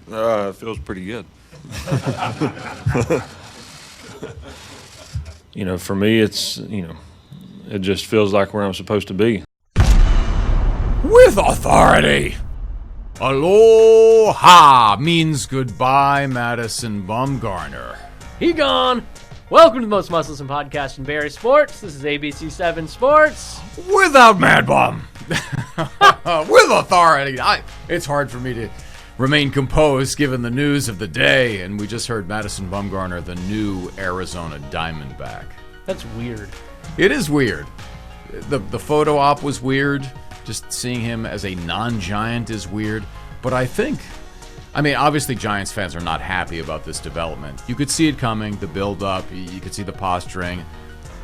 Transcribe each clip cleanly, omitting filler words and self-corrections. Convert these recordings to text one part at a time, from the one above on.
It feels pretty good. For me, it's, it just feels like where I'm supposed to be. With authority. Aloha means goodbye, Madison Bumgarner. He gone. Welcome to the most musclesome podcast in Barry Sports. This is ABC7 Sports. Without Mad Bum. With authority. It's hard for me to remain composed given the news of the day, and we just heard Madison Bumgarner, the new Arizona Diamondback. That's weird. It is weird. The photo op was weird. Just seeing him as a non-Giant is weird. But obviously Giants fans are not happy about this development. You could see it coming, the build-up. You could see the posturing.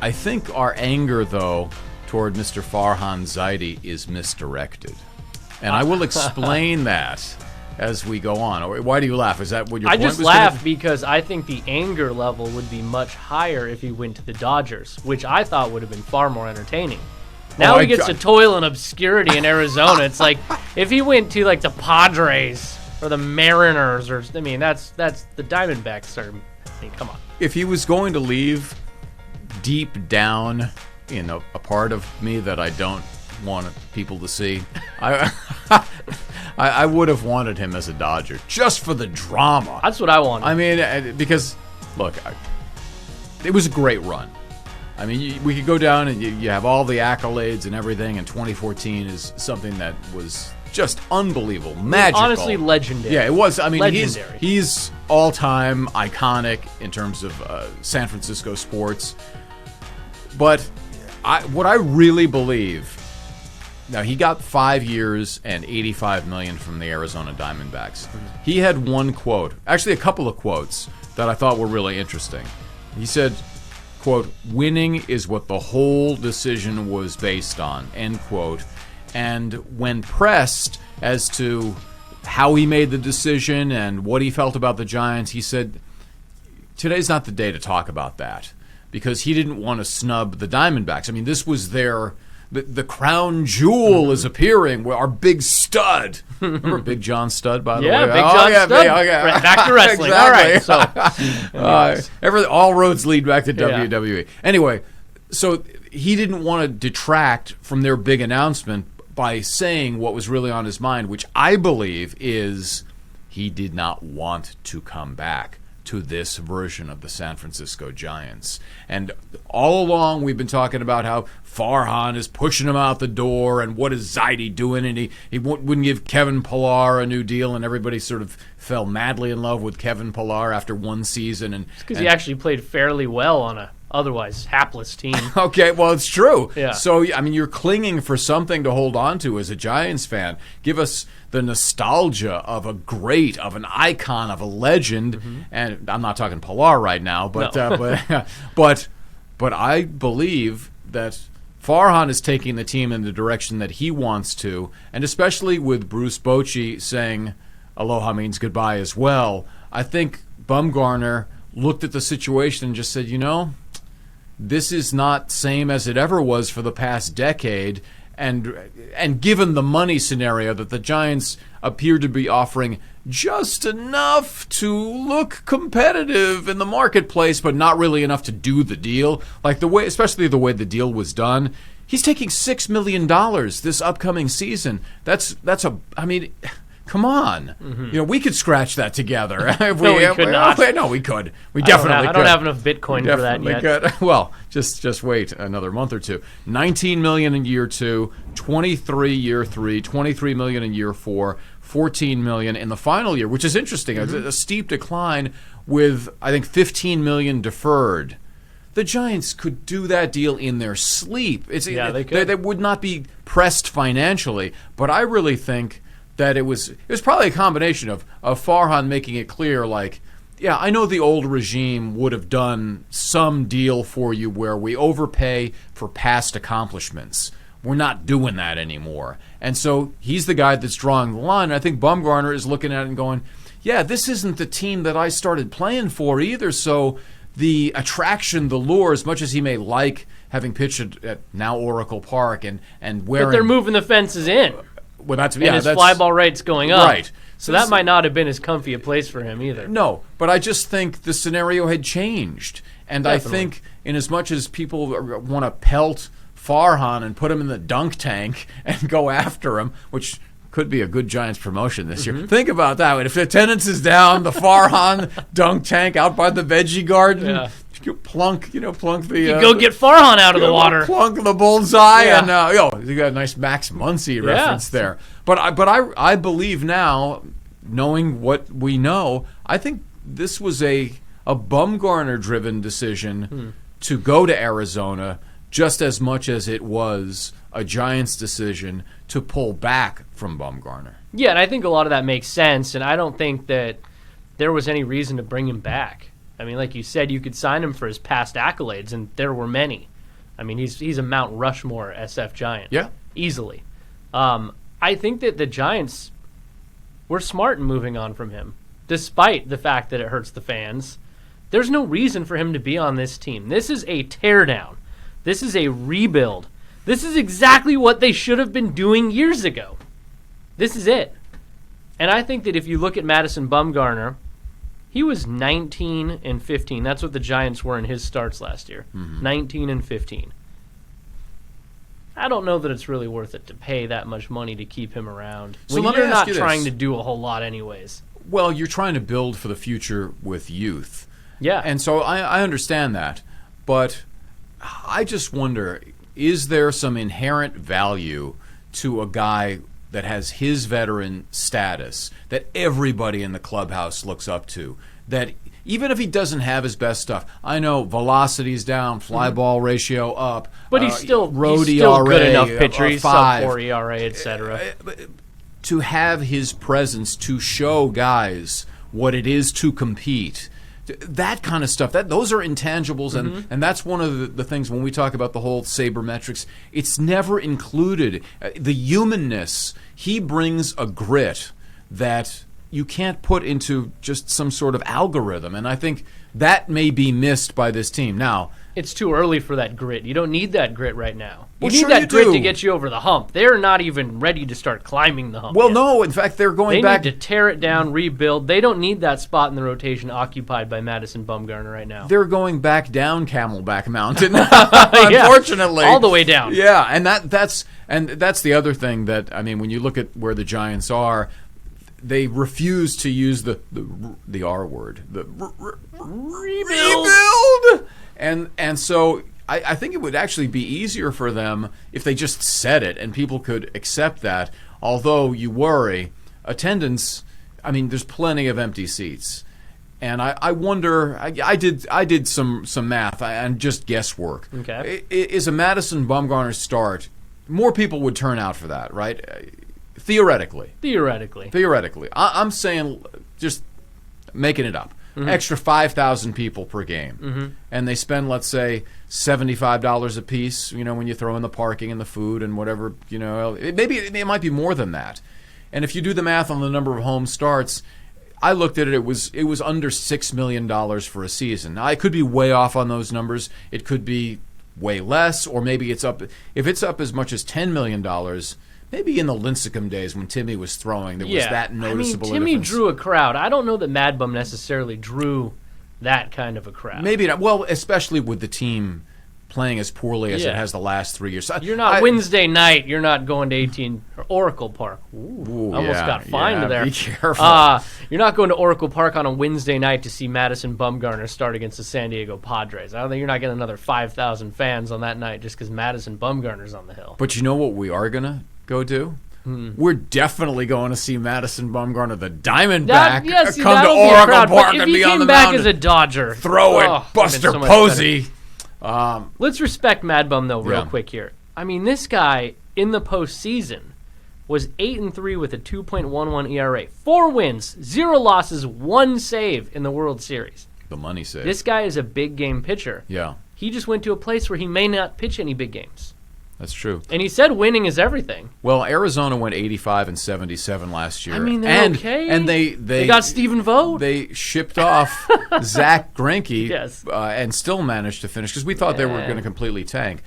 I think our anger, though, toward Mr. Farhan Zaidi is misdirected. And I will explain that as we go on. Why do you laugh? Is that what your point was? I just laugh because I think the anger level would be much higher if he went to the Dodgers, which I thought would have been far more entertaining. Now he gets to toil in obscurity in Arizona. It's like if he went to the Padres or the Mariners, that's the Diamondbacks. Come on. If he was going to leave, deep down in a part of me that I don't want people to see, I would have wanted him as a Dodger just for the drama. That's what I wanted. Because look, it was a great run. We could go down and you have all the accolades and everything, and 2014 is something that was just unbelievable, magical. Honestly, legendary. Yeah, it was. Legendary. He's all-time iconic in terms of San Francisco sports. But what I really believe, now he got 5 years and $85 million from the Arizona Diamondbacks. He had one quote, actually a couple of quotes that I thought were really interesting. He said, quote, "Winning is what the whole decision was based on," end quote. And when pressed as to how he made the decision and what he felt about the Giants, he said, today's not the day to talk about that, because he didn't want to snub the Diamondbacks. This was the crown jewel is appearing, our big stud. Remember Big John Stud, by the way? Yeah, Big John Stud. Okay. Back to wrestling. Exactly. All right. So all roads lead back to WWE. Anyway, so he didn't want to detract from their big announcement by saying what was really on his mind, which I believe is he did not want to come back to this version of the San Francisco Giants. And all along we've been talking about how Farhan is pushing him out the door, and what is Zaidi doing, and he wouldn't give Kevin Pillar a new deal, and everybody sort of fell madly in love with Kevin Pillar after one season. And because he actually played fairly well on a otherwise hapless team. Okay, well, it's true. Yeah. So, you're clinging for something to hold on to as a Giants fan. Give us the nostalgia of an icon, of a legend. Mm-hmm. And I'm not talking Pillar right now, but no. but I believe that Farhan is taking the team in the direction that he wants to, and especially with Bruce Bochy saying aloha means goodbye as well. I think Bumgarner looked at the situation and just said, this is not same as it ever was for the past decade, and given the money scenario that the Giants appear to be offering just enough to look competitive in the marketplace, but not really enough to do the deal. Especially the way the deal was done. He's taking $6 million this upcoming season. Come on. Mm-hmm. We could scratch that together. No, we could not. No, we could. We definitely could. I don't have enough Bitcoin for that yet. Could. Well, just wait another month or two. $19 million in year 2, $23 year 3, $23 million in year 4, $14 million in the final year, which is interesting. Mm-hmm. A steep decline with, I think, $15 million deferred. The Giants could do that deal in their sleep. They could. They would not be pressed financially, but I really think that it was probably a combination of Farhan making it clear, I know the old regime would have done some deal for you where we overpay for past accomplishments. We're not doing that anymore. And so he's the guy that's drawing the line. And I think Bumgarner is looking at it and going, this isn't the team that I started playing for either. So the attraction, the lure, as much as he may like having pitched at now Oracle Park and wearing... But they're moving the fences in. Well, that's and his fly ball rate's going up. Right. So that might not have been as comfy a place for him either. No, but I just think the scenario had changed. And Definitely. I think in as much as people want to pelt Farhan and put him in the dunk tank and go after him, which could be a good Giants promotion this year. Think about that. If the attendance is down, the Farhan dunk tank out by the veggie garden, you plunk the... Go get Farhan out of the water. Plunk the bullseye, Yeah. and you got a nice Max Muncy reference there. But I believe now, knowing what we know, I think this was a Bumgarner-driven decision to go to Arizona just as much as it was a Giants decision to pull back from Bumgarner. Yeah, and I think a lot of that makes sense, and I don't think that there was any reason to bring him back. I mean, like you said, you could sign him for his past accolades, and there were many. I mean, he's a Mount Rushmore SF Giant. Yeah. Easily. I think that the Giants were smart in moving on from him, despite the fact that it hurts the fans. There's no reason for him to be on this team. This is a teardown. This is a rebuild. This is exactly what they should have been doing years ago. This is it. And I think that if you look at Madison Bumgarner, he was 19 and 15. That's what the Giants were in his starts last year. 19 and 15. I don't know that it's really worth it to pay that much money to keep him around when you're not trying to do a whole lot anyways. Well, you're trying to build for the future with youth. Yeah. And so I understand that. But I just wonder, is there some inherent value to a guy that has his veteran status that everybody in the clubhouse looks up to, that even if he doesn't have his best stuff, I know velocity's down, fly ball ratio up, but he's still road he's still ERA, good enough pitcher. He's five. sub-4 ERA, etc. To have his presence to show guys what it is to compete, that kind of stuff, those are intangibles, and that's one of the things when we talk about the whole sabermetrics, it's never included. The humanness, he brings a grit that you can't put into just some sort of algorithm, and I think that may be missed by this team. Now, it's too early for that grit. You don't need that grit right now. You Well, need sure that you grit do. to get you over the hump. They're not even ready to start climbing the hump well, yet. no, in fact, they're going They back. need to tear it down, rebuild. They don't need that spot in the rotation occupied by Madison Bumgarner right now. They're going back down Camelback Mountain, unfortunately, all the way down. Yeah, and that's the other thing that, I mean, when you look at where the Giants are, they refuse to use the R word, the rebuild, and so I think it would actually be easier for them if they just said it and people could accept that. Although you worry, attendance, I mean, there's plenty of empty seats. And I wonder, I did some math and just guesswork. Okay. Is a Madison Bumgarner start, more people would turn out for that, right? Theoretically. I'm saying, just making it up. Extra 5,000 people per game. And they spend, let's say, $75 a piece, when you throw in the parking and the food and whatever, maybe it might be more than that. And if you do the math on the number of home starts, I looked at it, it was under $6 million for a season. Now, I could be way off on those numbers. It could be way less, or maybe it's up. If it's up as much as $10 million, maybe in the Lincecum days when Timmy was throwing, there was that noticeable Timmy difference. drew a crowd. I don't know that Mad Bum necessarily drew that kind of a crowd. Maybe not. Well, especially with the team playing as poorly as it has the last 3 years. You're not Wednesday night. You're not going to 18 or Oracle Park. Ooh, almost got fined there. Be careful. You're not going to Oracle Park on a Wednesday night to see Madison Bumgarner start against the San Diego Padres. I don't think you're not getting another 5,000 fans on that night just because Madison Bumgarner's on the hill. But you know what we are going to go do? We're definitely going to see Madison Bumgarner, the Diamondback, come to Oracle Park and be on the mound. If he came back as a Dodger, throw it, Buster Posey. Let's respect Mad Bum though, real quick here. I mean, this guy in the postseason was 8-3 with a 2.11 ERA, 4 wins, 0 losses, 1 save in the World Series. The money save. This guy is a big game pitcher. Yeah, he just went to a place where he may not pitch any big games. that's true. And he said winning is everything. Well, Arizona went 85-77 last year. I mean, they're okay. And they got Stephen Vogt. They shipped off Zach Greinke Yes. and still managed to finish because we thought they were going to completely tank.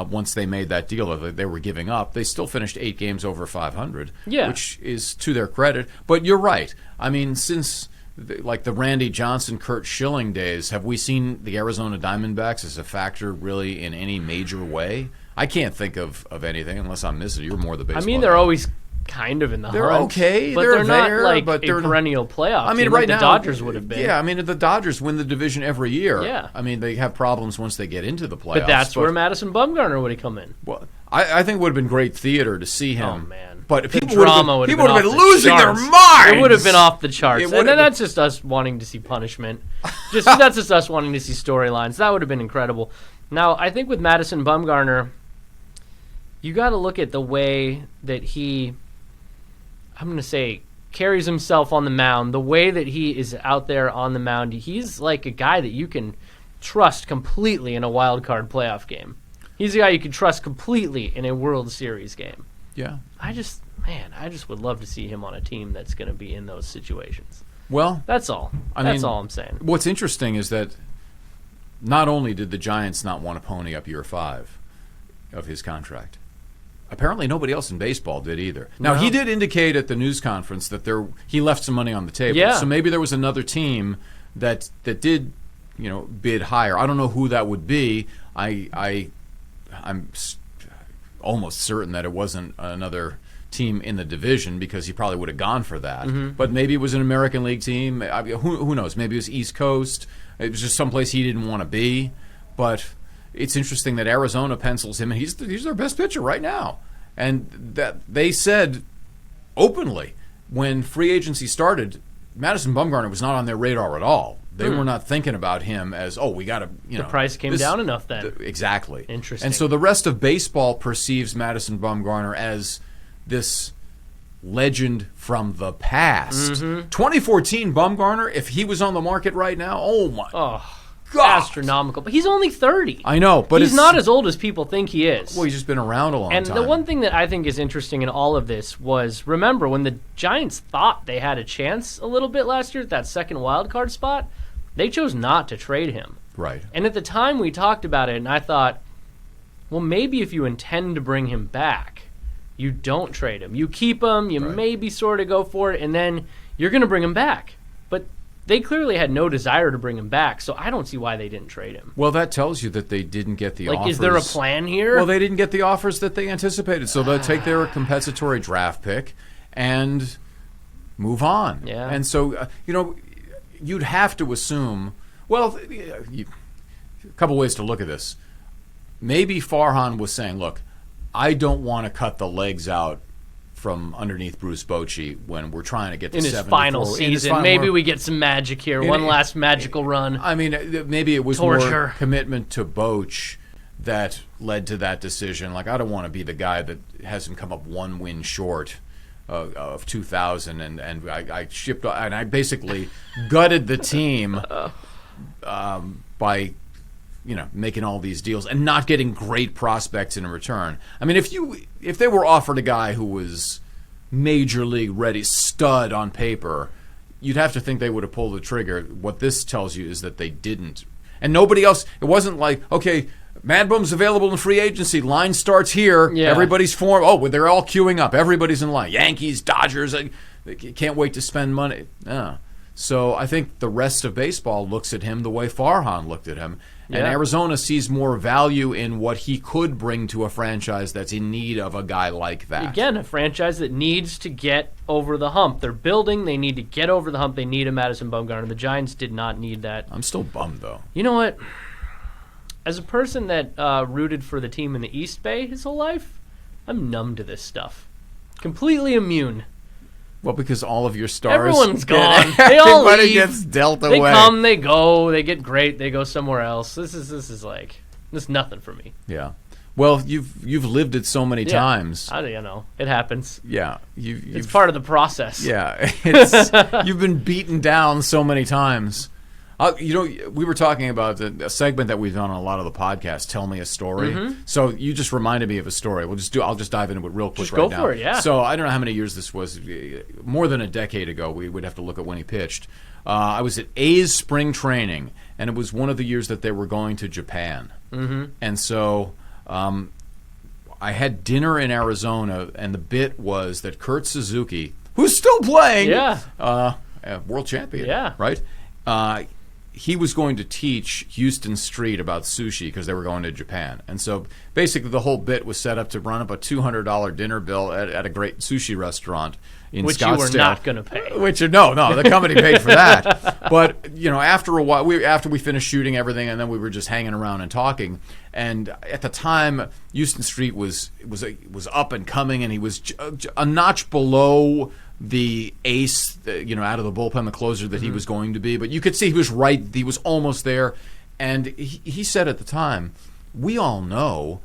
once they made that deal that they were giving up. They still finished 8 games over 500, Yeah. which is to their credit. But you're right. I mean, since like the Randy Johnson, Kurt Schilling days, have we seen the Arizona Diamondbacks as a factor really in any major way? I can't think of anything unless I'm missing. You're more the baseball. I mean, they're always kind of in the They're hunt. okay. But They're not there, like but they're a perennial playoff I mean, team right like now the Dodgers would have been. Yeah, I mean, the Dodgers win the division every year. Yeah. I mean, they have problems once they get into the playoffs. But that's where Madison Bumgarner would have come in. Well, I think it would have been great theater to see him. Oh, man. But The people would drama have would have been been losing their charts. minds. It would have been off the charts. It And would then have that's just us wanting to see punishment. That's just us wanting to see storylines. That would have been incredible. Now, I think with Madison Bumgarner, you got to look at the way that he, I'm going to say, carries himself on the mound, the way that he is out there on the mound. He's like a guy that you can trust completely in a wild card playoff game. He's a guy you can trust completely in a World Series game. Yeah. I just would love to see him on a team that's going to be in those situations. Well, That's all. That's all I'm saying. What's interesting is that not only did the Giants not want to pony up year 5 of his contract, apparently nobody else in baseball did either. Now, No. he did indicate at the news conference that he left some money on the table. Yeah. So maybe there was another team that did, bid higher. I don't know who that would be. I'm almost certain that it wasn't another team in the division because he probably would have gone for that. Mm-hmm. But maybe it was an American League team. Who knows? Maybe it was East Coast. It was just someplace he didn't want to be. But it's interesting that Arizona pencils him, and he's their best pitcher right now. And that they said openly when free agency started, Madison Bumgarner was not on their radar at all. They were not thinking about him as, we got to, The price came down enough then. Exactly. Interesting. And so the rest of baseball perceives Madison Bumgarner as this legend from the past. Mm-hmm. 2014 Bumgarner, if he was on the market right now, oh my God. Astronomical. But he's only 30. I know, but he's it's not as old as people think he is. Well, he's just been around a long And time. the one thing that I think is interesting in all of this was, remember, when the Giants thought they had a chance a little bit last year at that second wild card spot, they chose not to trade him. Right. And at the time we talked about it, and I thought, well, maybe if you intend to bring him back, you don't trade him. You keep him, you maybe sort of go for it, and then you're going to bring him back. But they clearly had no desire to bring him back, so I don't see why they didn't trade him. Well, that tells you that they didn't get the offers. Is there a plan here? Well, they didn't get the offers that they anticipated, so they'll take their compensatory draft pick and move on. Yeah. And so, you'd have to assume, a couple ways to look at this. Maybe Farhan was saying, look, I don't want to cut the legs out from underneath Bruce Bochy when we're trying to get to in his 74. final season. Maybe we get some magic here. One last magical run. I mean, maybe it was Torture. more commitment to Boch that led to that decision. Like, I don't want to be the guy that has him come up one win short of 2000, and I shipped, and I basically gutted the team by making all these deals and not getting great prospects in return. I mean, if they were offered a guy who was major league ready, stud on paper, you'd have to think they would have pulled the trigger. What this tells you is that they didn't. And nobody else, it wasn't like, okay, Mad Bum's available in free agency, line starts here, everybody's formed, they're all queuing up, everybody's in line, Yankees, Dodgers, they can't wait to spend money. No. So I think the rest of baseball looks at him the way Farhan looked at him. And Arizona sees more value in what he could bring to a franchise that's in need of a guy like that. Again, a franchise that needs to get over the hump. They're building. They need to get over the hump. They need a Madison Bumgarner. The Giants did not need that. I'm still bummed, though. You know what? As a person that rooted for the team in the East Bay his whole life, I'm numb to this stuff. Completely immune. Well, because all of your stars... Everyone's gone. They all Everybody leave. gets dealt They away. come, they go, they get great, they go somewhere else. This is nothing for me. Yeah. Well, you've lived it so many times. It happens. Yeah. It's part of the process. Yeah. You've been beaten down so many times. We were talking about a segment that we've done on a lot of the podcasts, Tell Me a Story. Mm-hmm. So you just reminded me of a story. I'll just dive into it real quick Just right go now. for it, yeah. So I don't know how many years this was. More than a decade ago. We would have to look at when he pitched. I was at A's spring training, and it was one of the years that they were going to Japan. Mm-hmm. And so I had dinner in Arizona, and the bit was that Kurt Suzuki, who's still playing, world champion, right? He was going to teach Houston Street about sushi because they were going to Japan. And so basically the whole bit was set up to run up a $200 dinner bill at a great sushi restaurant in Scottsdale. Which you were not going to pay. No, the company paid for that. But, after a while, after we finished shooting everything, and then we were just hanging around and talking. And at the time, Houston Street was up and coming, and he was a notch below the ace, out of the bullpen, the closer that he was going to be. But you could see he was right. He was almost there. And he said at the time, we all know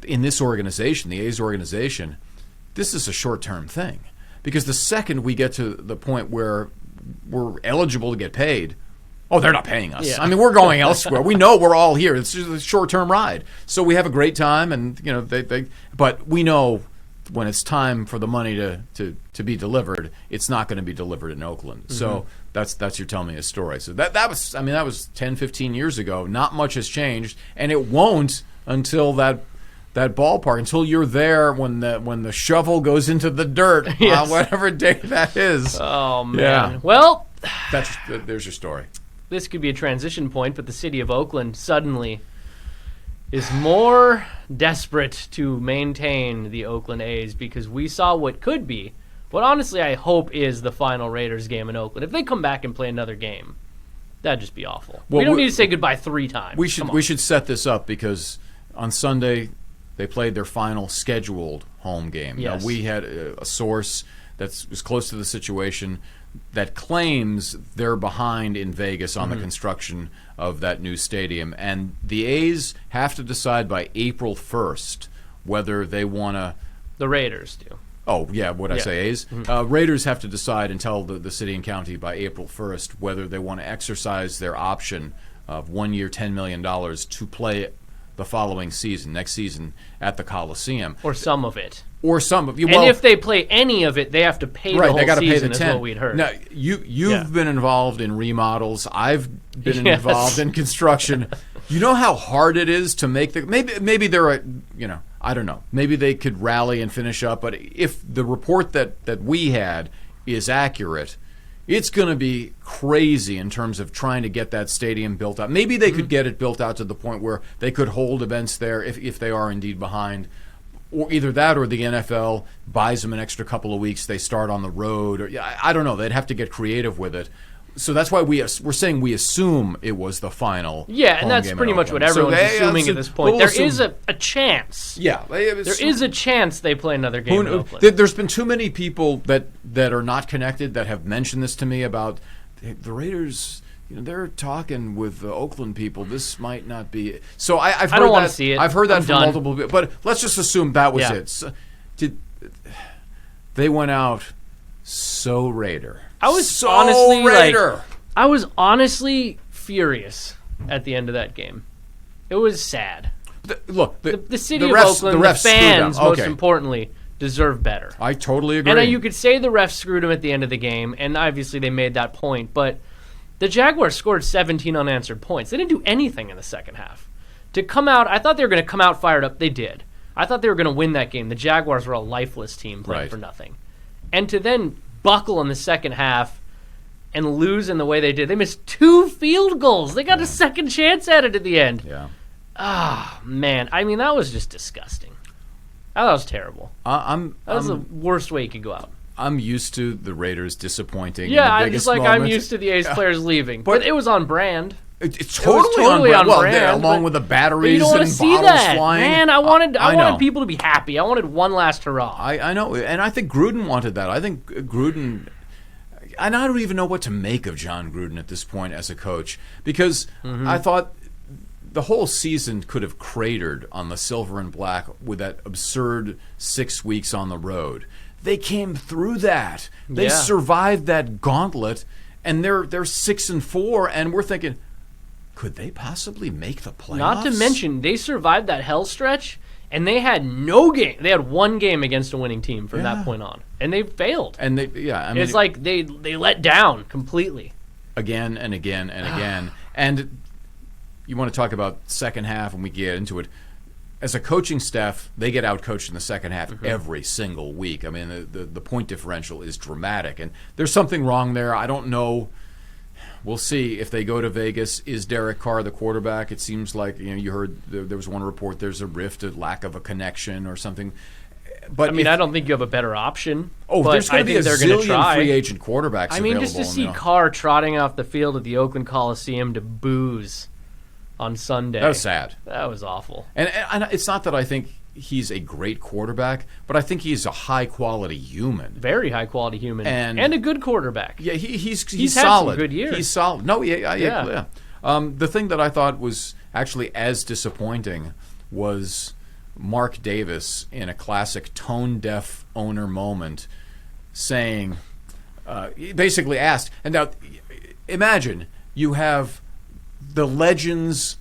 in this organization, the A's organization, this is a short-term thing. Because the second we get to the point where we're eligible to get paid, they're not paying us. Yeah. I mean, we're going elsewhere. We know we're all here. It's just a short-term ride. So we have a great time, and but we know when it's time for the money to be delivered, it's not going to be delivered in Oakland. So that's you're telling me a story. So that was 10, 15 years ago. Not much has changed, and it won't until that ballpark, until you're there when the shovel goes into the dirt, whatever day that is. Oh man. Yeah. Well, there's your story. This could be a transition point, but the city of Oakland suddenly is more desperate to maintain the Oakland A's because we saw what could be, what honestly I hope is the final Raiders game in Oakland. If they come back and play another game, that'd just be awful. Well, we don't need to say goodbye 3 times. We should set this up because on Sunday they played their final scheduled home game. Yes. Now, we had a source that was close to the situation that claims they're behind in Vegas on the construction of that new stadium. And the A's have to decide by April 1st whether they want to... The Raiders do. Oh, yeah, I say A's? Raiders have to decide and tell the city and county by April 1st whether they want to exercise their option of 1 year, $10 million to play the following season, next season, at the Coliseum. Or some of it. Or some of you. And if they play any of it, they have to pay the whole they gotta season, pay the is what we'd heard. Now, you've been involved in remodels. I've been involved in construction. You know how hard it is to make maybe they're I don't know. Maybe they could rally and finish up, but if the report that we had is accurate, it's going to be crazy in terms of trying to get that stadium built out. Maybe they could get it built out to the point where they could hold events there if they are indeed behind. Or either that or the NFL buys them an extra couple of weeks. They start on the road. Or I don't know. They'd have to get creative with it. So that's why we're saying we assume it was the final. Yeah, and that's pretty much what everyone's assuming at this point. There is a chance. Yeah. There is a chance they play another game in Oakland. There's been too many people that are not connected that have mentioned this to me about the Raiders. They're talking with the Oakland people. This might not be. So I've heard I don't want to see it. I've heard that from done. multiple people. But let's just assume that was it. So, they went out so Raider. I was so honestly Raider. I was honestly furious at the end of that game. It was sad. The city of Oakland, the fans, most importantly, deserve better. I totally agree. And you could say the refs screwed them at the end of the game, and obviously they made that point, but the Jaguars scored 17 unanswered points. They didn't do anything in the second half. To come out, I thought they were going to come out fired up. They did. I thought they were going to win that game. The Jaguars were a lifeless team playing for nothing. And to then buckle in the second half and lose in the way they did. They missed 2 field goals. They got a second chance at it at the end. Yeah. Ah, man. I mean, that was just disgusting. That was terrible. That was the worst way you could go out. I'm used to the Raiders disappointing. Yeah, I'm used to the A's players leaving. But it was on brand. It's totally on brand. Yeah, along with the batteries and bottles flying. Man, I wanted people to be happy. I wanted one last hurrah. I know, and I think Gruden wanted that. I think Gruden, and I don't even know what to make of John Gruden at this point as a coach, because I thought the whole season could have cratered on the silver and black with that absurd 6 weeks on the road. They came through that. They survived that gauntlet, and they're 6-4, and we're thinking, could they possibly make the playoffs? Not to mention, they survived that hell stretch, and they had no game. They had one game against a winning team from that point on, and they failed. And it's like they let down completely. Again and again and again. And you want to talk about second half, and we get into it. as a coaching staff, they get outcoached in the second half every single week. I mean, the point differential is dramatic, and there's something wrong there. I don't know. We'll see if they go to Vegas. Is Derek Carr the quarterback? It seems like you heard there was one report. There's a rift, a lack of a connection, or something. But I mean, I don't think you have a better option. Oh, but there's going to be a zillion free agent quarterbacks. I mean, just to see Carr trotting off the field at the Oakland Coliseum to booze on Sunday. That was sad. That was awful. And it's not that I think he's a great quarterback, but I think he's a high-quality human. Very high-quality human. And a good quarterback. Yeah, he's had solid. Some good years. He's solid. No, yeah. The thing that I thought was actually as disappointing was Mark Davis in a classic tone-deaf owner moment saying, he basically asked, and now imagine you have the legends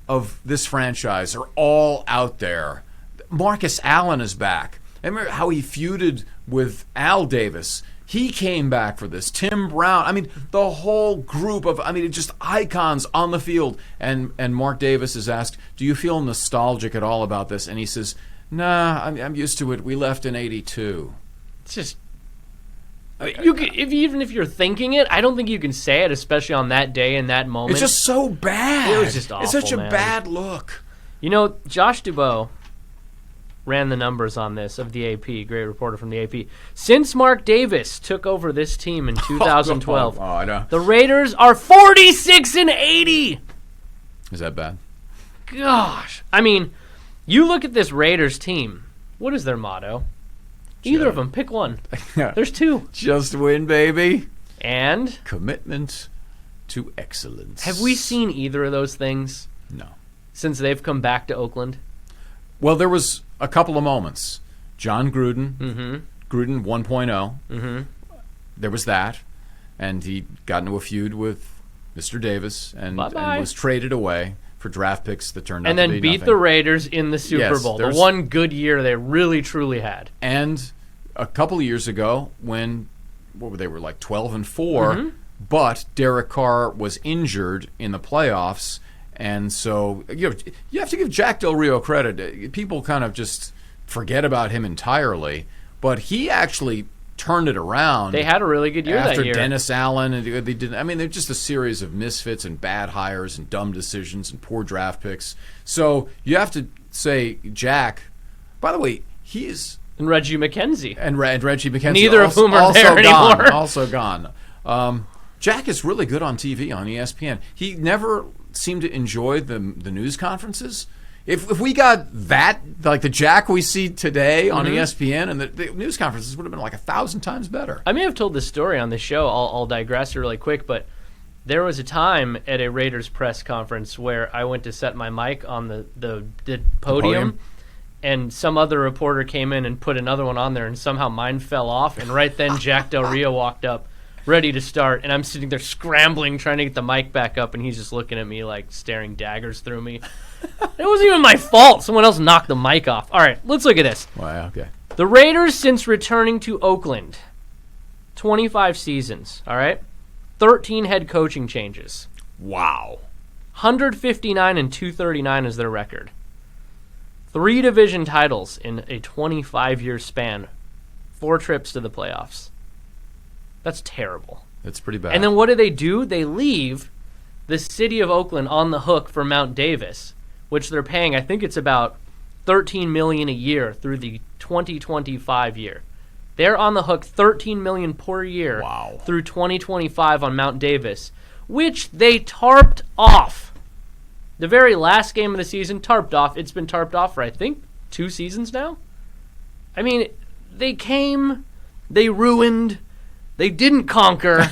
of this franchise are all out there. Marcus Allen is back. I remember how he feuded with Al Davis. He came back for this. Tim Brown. I mean, the whole group of, just icons on the field. And Mark Davis is asked, do you feel nostalgic at all about this? And he says, nah, I'm used to it. We left in '82. It's just, even if you're thinking it, I don't think you can say it, especially on that day and that moment. It's just so bad. It was just awful, It's such a bad look. Josh Dubow ran the numbers on this of the AP, great reporter from the AP. Since Mark Davis took over this team in 2012, I know. the Raiders are 46-80. Is that bad? Gosh. I mean, you look at this Raiders team. What is their motto? Either of them. Pick one. There's two. Just win, baby. And? Commitment to excellence. Have we seen either of those things? No. Since they've come back to Oakland? Well, there was a couple of moments. John Gruden, Gruden 1.0. There was that. And he got into a feud with Mr. Davis and was traded away for draft picks that turned out to be nothing. And then beat the Raiders in the Super Bowl. The one good year they really, truly had. And a couple of years ago when they were like 12-4, but Derek Carr was injured in the playoffs. And so you have to give Jack Del Rio credit. People kind of just forget about him entirely. But he actually turned it around. They had a really good year that year. After Dennis Allen, and they didn't. I mean, they're just a series of misfits and bad hires and dumb decisions and poor draft picks. So you have to say Jack. By the way, he is and Reggie McKenzie and Reggie McKenzie. Neither of whom are there anymore. Also gone. Jack is really good on TV on ESPN. He never seemed to enjoy the news conferences. If we got that, like the Jack we see today on ESPN, and the news conferences would have been like 1,000 times better. I may have told this story on this show. I'll digress really quick, but there was a time at a Raiders press conference where I went to set my mic on the podium, and some other reporter came in and put another one on there, and somehow mine fell off, and right then Jack Del Rio walked up, ready to start, and I'm sitting there scrambling, trying to get the mic back up, and he's just looking at me like staring daggers through me. It wasn't even my fault. Someone else knocked the mic off. All right, let's look at this. Wow, okay. The Raiders, since returning to Oakland, 25 seasons, all right? 13 head coaching changes. Wow. 159 and 239 is their record. 3 division titles in a 25-year span. 4 trips to the playoffs. That's terrible. That's pretty bad. And then what do? They leave the city of Oakland on the hook for Mount Davis, which they're paying, I think it's about $13 million a year through the 2025 year. They're on the hook $13 million per year through 2025 on Mount Davis, which they tarped off. The very last game of the season, tarped off. It's been tarped off for, I think, 2 seasons now. I mean, they came, they ruined, they didn't conquer,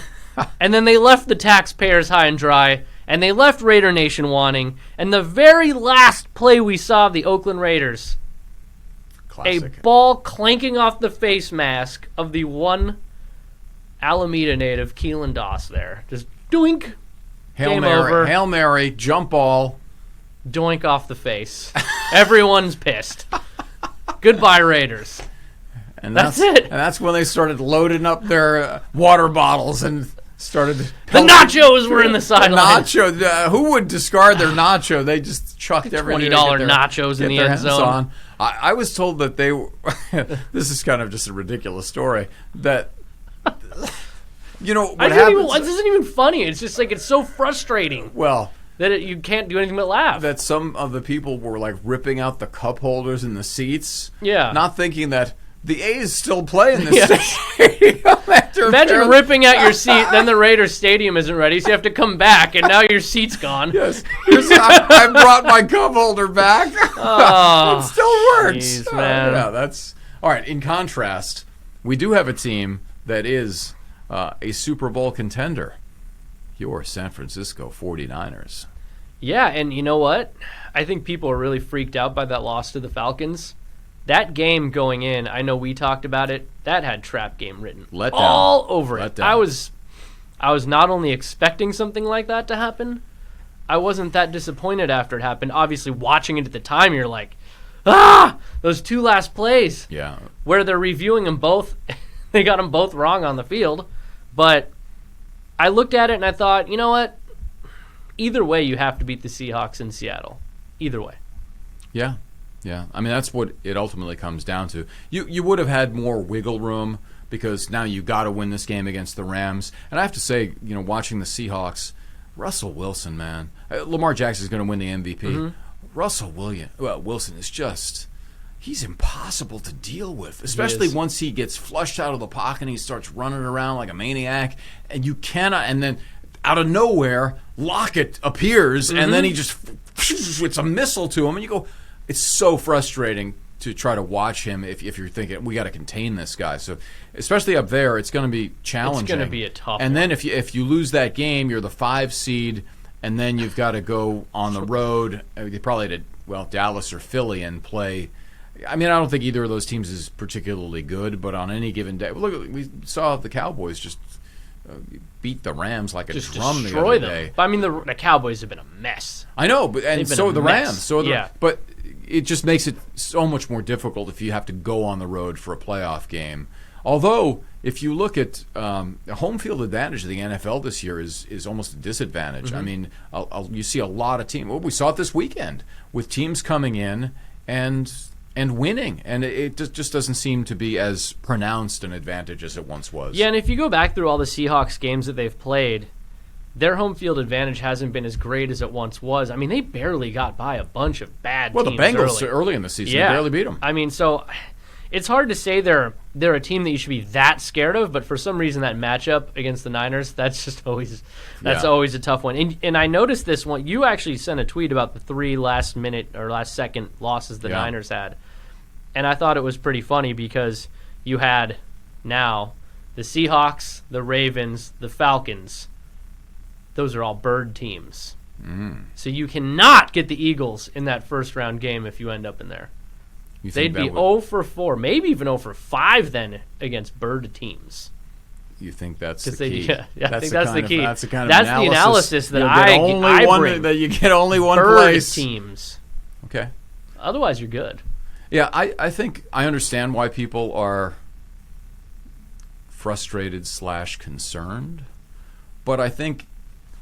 and then they left the taxpayers high and dry, and they left Raider Nation wanting. And the very last play we saw of the Oakland Raiders, classic. A ball clanking off the face mask of the one Alameda native, Keelan Doss there. Just doink. Game over. Hail Mary, jump ball. Doink off the face. Everyone's pissed. Goodbye, Raiders. And that's it. And that's when they started loading up their water bottles and started. The nachos were in the sideline. Nacho. Who would discard their nacho? They just chucked everything. $20 nachos in the end zone. I was told that they were. This is kind of just a ridiculous story. That what happens? This isn't even funny. It's just like it's so frustrating. Well. That you can't do anything but laugh. That some of the people were like ripping out the cup holders in the seats. Yeah. Not thinking that the A's still play in this stadium. Imagine ripping out your seat, then the Raiders stadium isn't ready, so you have to come back, and now your seat's gone. Yes. I brought my cup holder back. Oh, it still works. Geez, man. Yeah, that's all right. In contrast, we do have a team that is a Super Bowl contender. Your San Francisco 49ers. Yeah, and you know what? I think people are really freaked out by that loss to the Falcons. That game going in, I know we talked about it, that had trap game written all over it. I was not only expecting something like that to happen, I wasn't that disappointed after it happened. Obviously, watching it at the time, you're like, those two last plays. Yeah. Where they're reviewing them both, they got them both wrong on the field. But I looked at it and I thought, you know what? Either way, you have to beat the Seahawks in Seattle. Either way. Yeah. Yeah. I mean, that's what it ultimately comes down to. You would have had more wiggle room because now you got to win this game against the Rams. And I have to say, watching the Seahawks, Russell Wilson, man. Lamar Jackson is going to win the MVP. Mm-hmm. Russell Wilson is just... He's impossible to deal with, especially once he gets flushed out of the pocket and he starts running around like a maniac. And you cannot, and then out of nowhere, Lockett appears, and then he just, it's a missile to him. And you go, it's so frustrating to try to watch him if you're thinking, we got to contain this guy. So, especially up there, it's going to be challenging. It's going to be a tough And one. then if you lose that game, you're the 5 seed, and then you've got to go on the road, probably to, Dallas or Philly and play. I mean, I don't think either of those teams is particularly good, but on any given day, look, we saw the Cowboys just beat the Rams like a drum the other day. But I mean, the Cowboys have been a mess. I know, but so are the Rams. But it just makes it so much more difficult if you have to go on the road for a playoff game. Although, if you look at the home field advantage of the NFL this year is almost a disadvantage. Mm-hmm. I mean, you see a lot of teams. Well, we saw it this weekend with teams coming in and winning, and it just doesn't seem to be as pronounced an advantage as it once was. Yeah, and if you go back through all the Seahawks games that they've played, their home field advantage hasn't been as great as it once was. I mean, they barely got by a bunch of bad teams. Well, the Bengals early in the season, they barely beat them. I mean, so it's hard to say they're a team that you should be that scared of, but for some reason that matchup against the Niners, that's just always always a tough one. And I noticed this one. You actually sent a tweet about the 3 last-minute or last-second losses the Niners had, and I thought it was pretty funny because you had now the Seahawks, the Ravens, the Falcons. Those are all bird teams. Mm. So you cannot get the Eagles in that first-round game if you end up in there. They'd be 0 for 4, maybe even 0 for 5 then against bird teams. You think that's the key? I think that's the key. That's the kind of the analysis that I bring. That you get only one bird place. Teams. Okay. Otherwise, you're good. Yeah, I think I understand why people are frustrated / concerned, but I think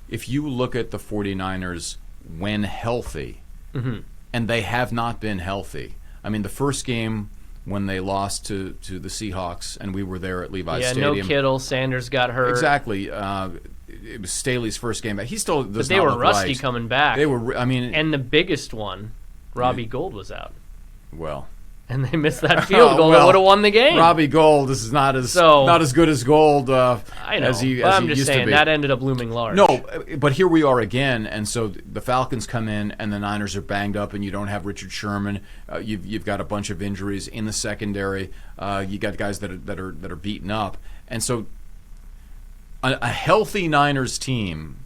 if you look at the 49ers when healthy, and they have not been healthy. I mean, the first game when they lost to the Seahawks, and we were there at Levi's Stadium. Yeah, no Kittle. Sanders got hurt. Exactly. It was Staley's first game back. He still does not look right. But they were rusty coming back. They were. I mean, and the biggest one, Robbie Gould was out. Well. And they missed that field goal that would have won the game. Robbie Gould is not as good as Gould I know, as he I'm just used saying, to be. That ended up looming large. No, but here we are again, and so the Falcons come in, and the Niners are banged up, and you don't have Richard Sherman. You've got a bunch of injuries in the secondary. You got guys that are beaten up, and so a healthy Niners team,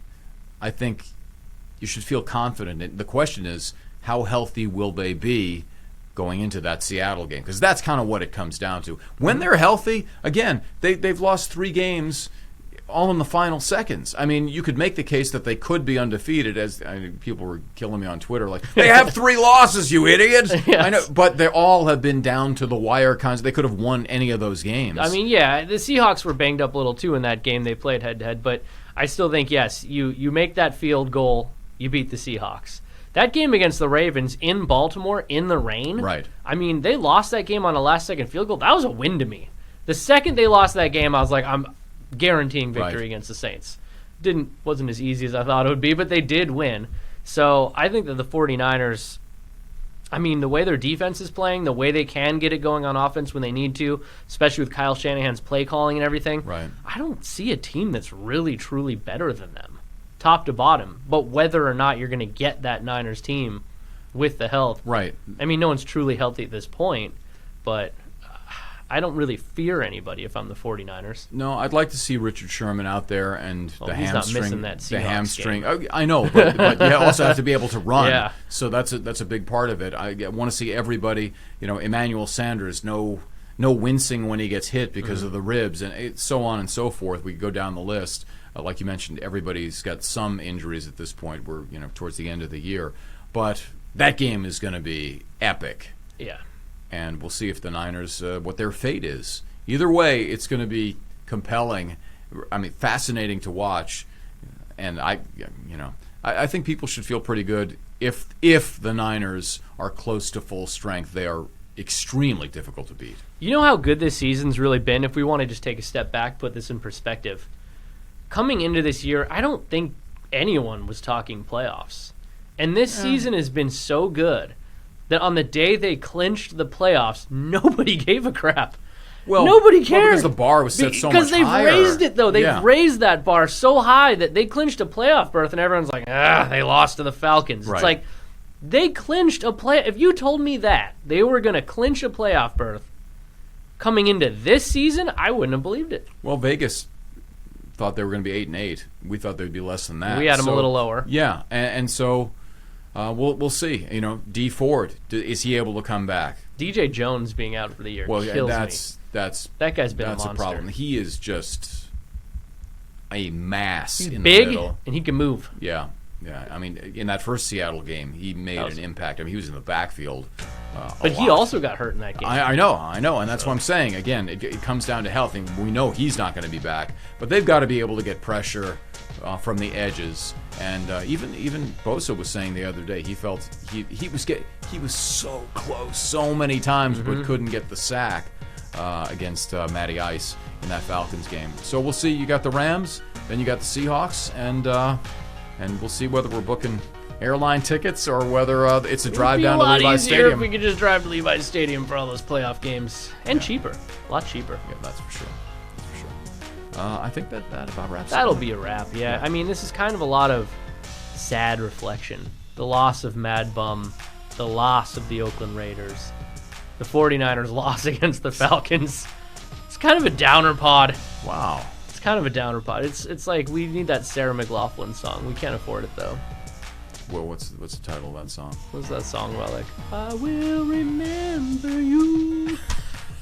I think you should feel confident in. The question is, how healthy will they be going into that Seattle game? Because that's kind of what it comes down to. When they're healthy, again, they've lost 3 games all in the final seconds. I mean, you could make the case that they could be undefeated, people were killing me on Twitter, like, they have 3 losses, you idiot! Yes. I know, but they all have been down to the wire kinds. They could have won any of those games. I mean, yeah, the Seahawks were banged up a little too in that game they played head-to-head, but I still think, yes, you make that field goal, you beat the Seahawks. That game against the Ravens in Baltimore in the rain, right? I mean, they lost that game on a last-second field goal. That was a win to me. The second they lost that game, I was like, I'm guaranteeing victory against the Saints. Wasn't as easy as I thought it would be, but they did win. So I think that the 49ers, I mean, the way their defense is playing, the way they can get it going on offense when they need to, especially with Kyle Shanahan's play calling and everything, right? I don't see a team that's really, truly better than them, top to bottom. But whether or not you're going to get that Niners team with the health, right? I mean, no one's truly healthy at this point, but I don't really fear anybody if I'm the 49ers. No, I'd like to see Richard Sherman out there and the he's hamstring. Not missing that Seahawks the hamstring. game. I know, but you also have to be able to run. Yeah. So that's a big part of it. I want to see everybody. Emmanuel Sanders, no wincing when he gets hit because of the ribs, and so on and so forth. We go down the list. Like you mentioned, everybody's got some injuries at this point. We're towards the end of the year, but that game is going to be epic. Yeah. And we'll see if the Niners, what their fate is. Either way, it's going to be compelling. I mean, fascinating to watch. And I think people should feel pretty good if the Niners are close to full strength. They are extremely difficult to beat. You know how good this season's really been? If we want to just take a step back, put this in perspective. Coming into this year, I don't think anyone was talking playoffs. And this season has been so good that on the day they clinched the playoffs, nobody gave a crap. Well, nobody cared. Because the bar was set so much higher. Because they've raised it, though. They've raised that bar so high that they clinched a playoff berth, and everyone's like, they lost to the Falcons. Right. It's like, they clinched a play. If you told me that they were going to clinch a playoff berth coming into this season, I wouldn't have believed it. Well, Vegas thought they were going to be 8-8. We thought they'd be less than that. We had them a little lower. Yeah, and so we'll see. D Ford, is he able to come back? DJ Jones being out for the year kills me. That guy's been a monster. That's a problem. He is just a mass. He's in big, the middle. and he can move. Yeah. I mean, in that first Seattle game, he made an impact. I mean, he was in the backfield. But he also got hurt in that game. I know, and that's what I'm saying. Again, it comes down to health, and we know he's not going to be back. But they've got to be able to get pressure from the edges. And even Bosa was saying the other day he felt he was so close so many times, but couldn't get the sack against Matty Ice in that Falcons game. So we'll see. You got the Rams, then you got the Seahawks, and we'll see whether we're booking airline tickets or whether it's a drive down to Levi's Stadium. If we could just drive to Levi's Stadium for all those playoff games, and cheaper, a lot cheaper. Yeah, that's for sure. I think that about wraps it. That'll be a wrap. Yeah, I mean, this is kind of a lot of sad reflection. The loss of Mad Bum, the loss of the Oakland Raiders, the 49ers loss against the Falcons. It's kind of a downer pod. Wow. It's kind of a downer pod. It's like we need that Sarah McLachlan song. We can't afford it though. Well, what's the title of that song? What's that song about? Like, I will remember you.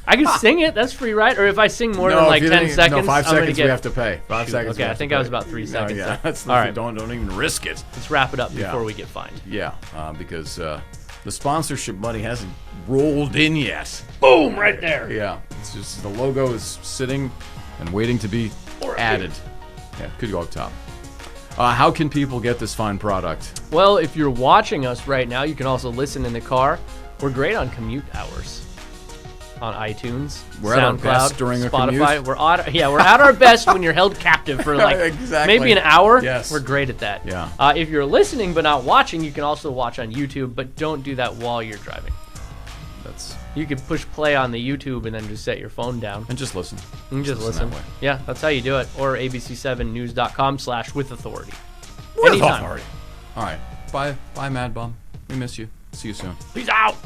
I can sing it. That's free, right? Or if I sing more than like 10 seconds, 5 seconds we have to pay. 5 seconds. Okay, I think I was about 3 seconds. Yeah, all right. Don't even risk it. Let's wrap it up before we get fined. Yeah, because the sponsorship money hasn't rolled in yet. Boom, right there. Yeah, it's just the logo is sitting and waiting to be added. Yeah, could go up top. How can people get this fine product? Well, if you're watching us right now, you can also listen in the car. We're great on commute hours. On iTunes, we're SoundCloud, at our best during Spotify. A commute. We're at our best when you're held captive for like maybe an hour. Yes. We're great at that. Yeah. If you're listening but not watching, you can also watch on YouTube, but don't do that while you're driving. You can push play on the YouTube and then just set your phone down. And just listen. And just listen. That way. Yeah, that's how you do it. Or abc7news.com/withauthority. With authority. All right. Bye, Mad Bum. We miss you. See you soon. Peace out.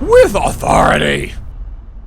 With authority.